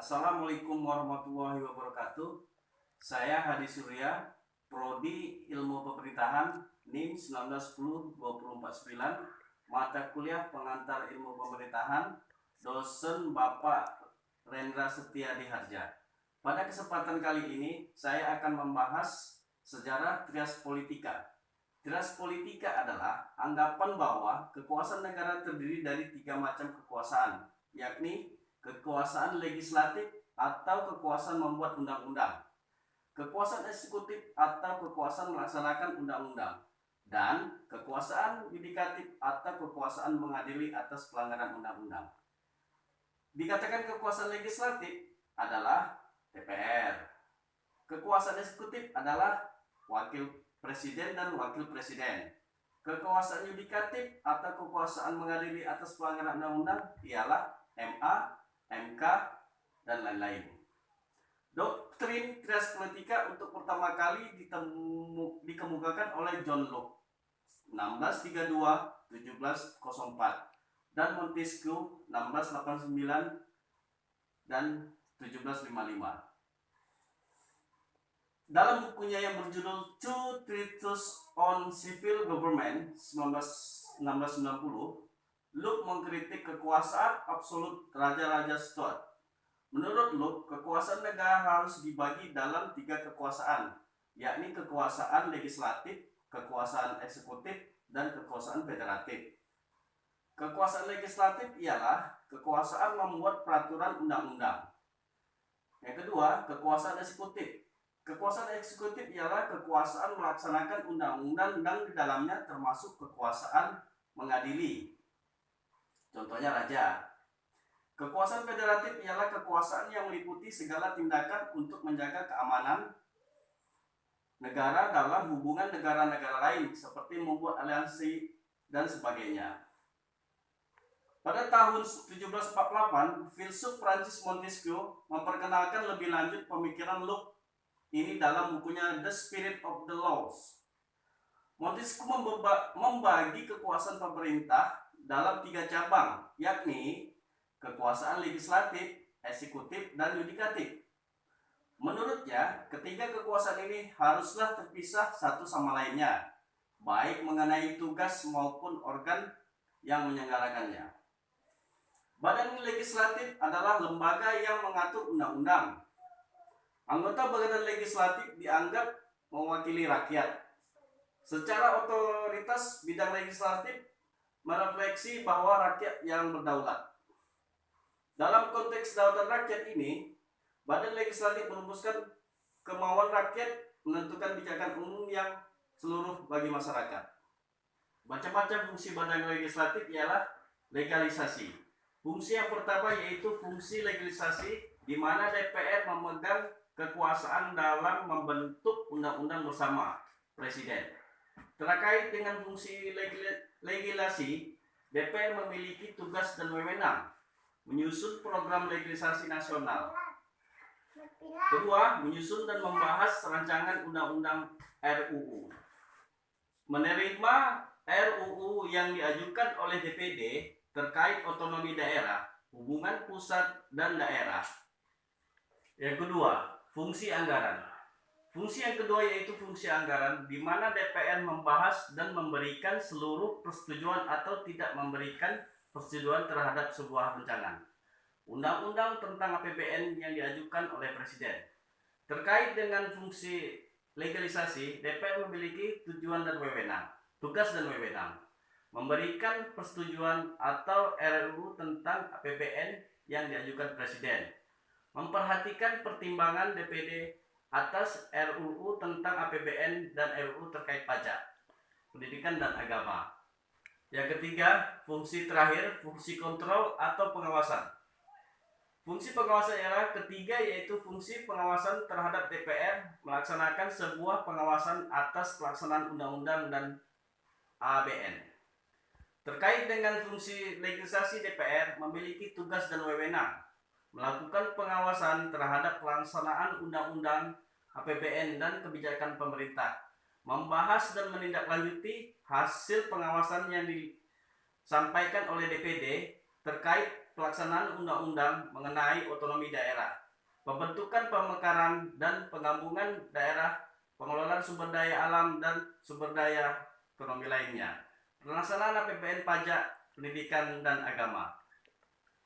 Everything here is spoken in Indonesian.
Assalamualaikum warahmatullahi wabarakatuh. Saya Hadi Surya, Prodi Ilmu Pemerintahan, NIM 1910-249, mata kuliah pengantar ilmu pemerintahan, dosen Bapak Rendra Setia Diharja. Pada kesempatan kali ini, saya akan membahas sejarah trias politika. Trias politika adalah anggapan bahwa kekuasaan negara terdiri dari 3 macam kekuasaan, yakni kekuasaan legislatif atau kekuasaan membuat undang-undang, kekuasaan eksekutif atau kekuasaan melaksanakan undang-undang, dan kekuasaan yudikatif atau kekuasaan mengadili atas pelanggaran undang-undang. Dikatakan kekuasaan legislatif adalah DPR. Kekuasaan eksekutif adalah wakil presiden dan wakil presiden. Kekuasaan yudikatif atau kekuasaan mengadili atas pelanggaran undang-undang ialah MA, MK, dan lain-lain. Doktrin trias politika untuk pertama kali dikemukakan oleh John Locke 1632-1704 dan Montesquieu 1689 dan 1755. Dalam bukunya yang berjudul Two Treatises on Civil Government 1690, Locke mengkritik kekuasaan absolut raja-raja Stuart. Menurut Locke, kekuasaan negara harus dibagi dalam 3 kekuasaan, yakni kekuasaan legislatif, kekuasaan eksekutif, dan kekuasaan federatif. Kekuasaan legislatif ialah kekuasaan membuat peraturan undang-undang. Yang kedua, kekuasaan eksekutif. Kekuasaan eksekutif ialah kekuasaan melaksanakan undang-undang dan di dalamnya termasuk kekuasaan mengadili. Contohnya raja. Kekuasaan federatif ialah kekuasaan yang meliputi segala tindakan untuk menjaga keamanan negara dalam hubungan negara-negara lain, seperti membuat aliansi dan sebagainya. Pada tahun 1748, filsuf Prancis Montesquieu memperkenalkan lebih lanjut pemikiran Locke ini dalam bukunya The Spirit of the Laws. Montesquieu membagi kekuasaan pemerintah dalam 3 cabang, yakni kekuasaan legislatif, eksekutif, dan yudikatif. Menurutnya, ketiga kekuasaan ini haruslah terpisah satu sama lainnya, baik mengenai tugas maupun organ yang menyelenggarakannya. Badan legislatif adalah lembaga yang mengatur undang-undang. Anggota badan legislatif dianggap mewakili rakyat. Secara otoritas, bidang legislatif merefleksi bahwa rakyat yang berdaulat. Dalam konteks daulat rakyat ini, badan legislatif merumuskan kemauan rakyat, menentukan kebijakan umum yang seluruh bagi masyarakat. Macam-macam fungsi badan legislatif ialah legalisasi. Fungsi yang pertama yaitu fungsi legalisasi, di mana DPR memegang kekuasaan dalam membentuk undang-undang bersama Presiden. Terkait dengan fungsi legislasi, DPR memiliki tugas dan wewenang menyusun program legislasi nasional. Kedua, menyusun dan membahas rancangan undang-undang RUU. Menerima RUU yang diajukan oleh DPD terkait otonomi daerah, hubungan pusat dan daerah. Yang kedua, fungsi anggaran. Fungsi yang kedua yaitu fungsi anggaran, di mana DPR membahas dan memberikan seluruh persetujuan atau tidak memberikan persetujuan terhadap sebuah rancangan undang-undang tentang APBN yang diajukan oleh Presiden. Terkait dengan fungsi legalisasi, DPR memiliki tugas dan wewenang memberikan persetujuan atau RUU tentang APBN yang diajukan Presiden, memperhatikan pertimbangan DPD atas RUU tentang APBN dan RUU terkait pajak, pendidikan, dan agama. Yang ketiga, fungsi terakhir, fungsi kontrol atau pengawasan. Fungsi pengawasan ialah ketiga, yaitu fungsi pengawasan terhadap DPR melaksanakan sebuah pengawasan atas pelaksanaan undang-undang dan APBN. Terkait dengan fungsi legislasi, DPR memiliki tugas dan wewenang melakukan pengawasan terhadap pelaksanaan undang-undang, APBN, dan kebijakan pemerintah, membahas dan menindaklanjuti hasil pengawasan yang disampaikan oleh DPD terkait pelaksanaan undang-undang mengenai otonomi daerah, pembentukan, pemekaran, dan penggabungan daerah, pengelolaan sumber daya alam dan sumber daya ekonomi lainnya, pelaksanaan APBN, pajak, pendidikan, dan agama.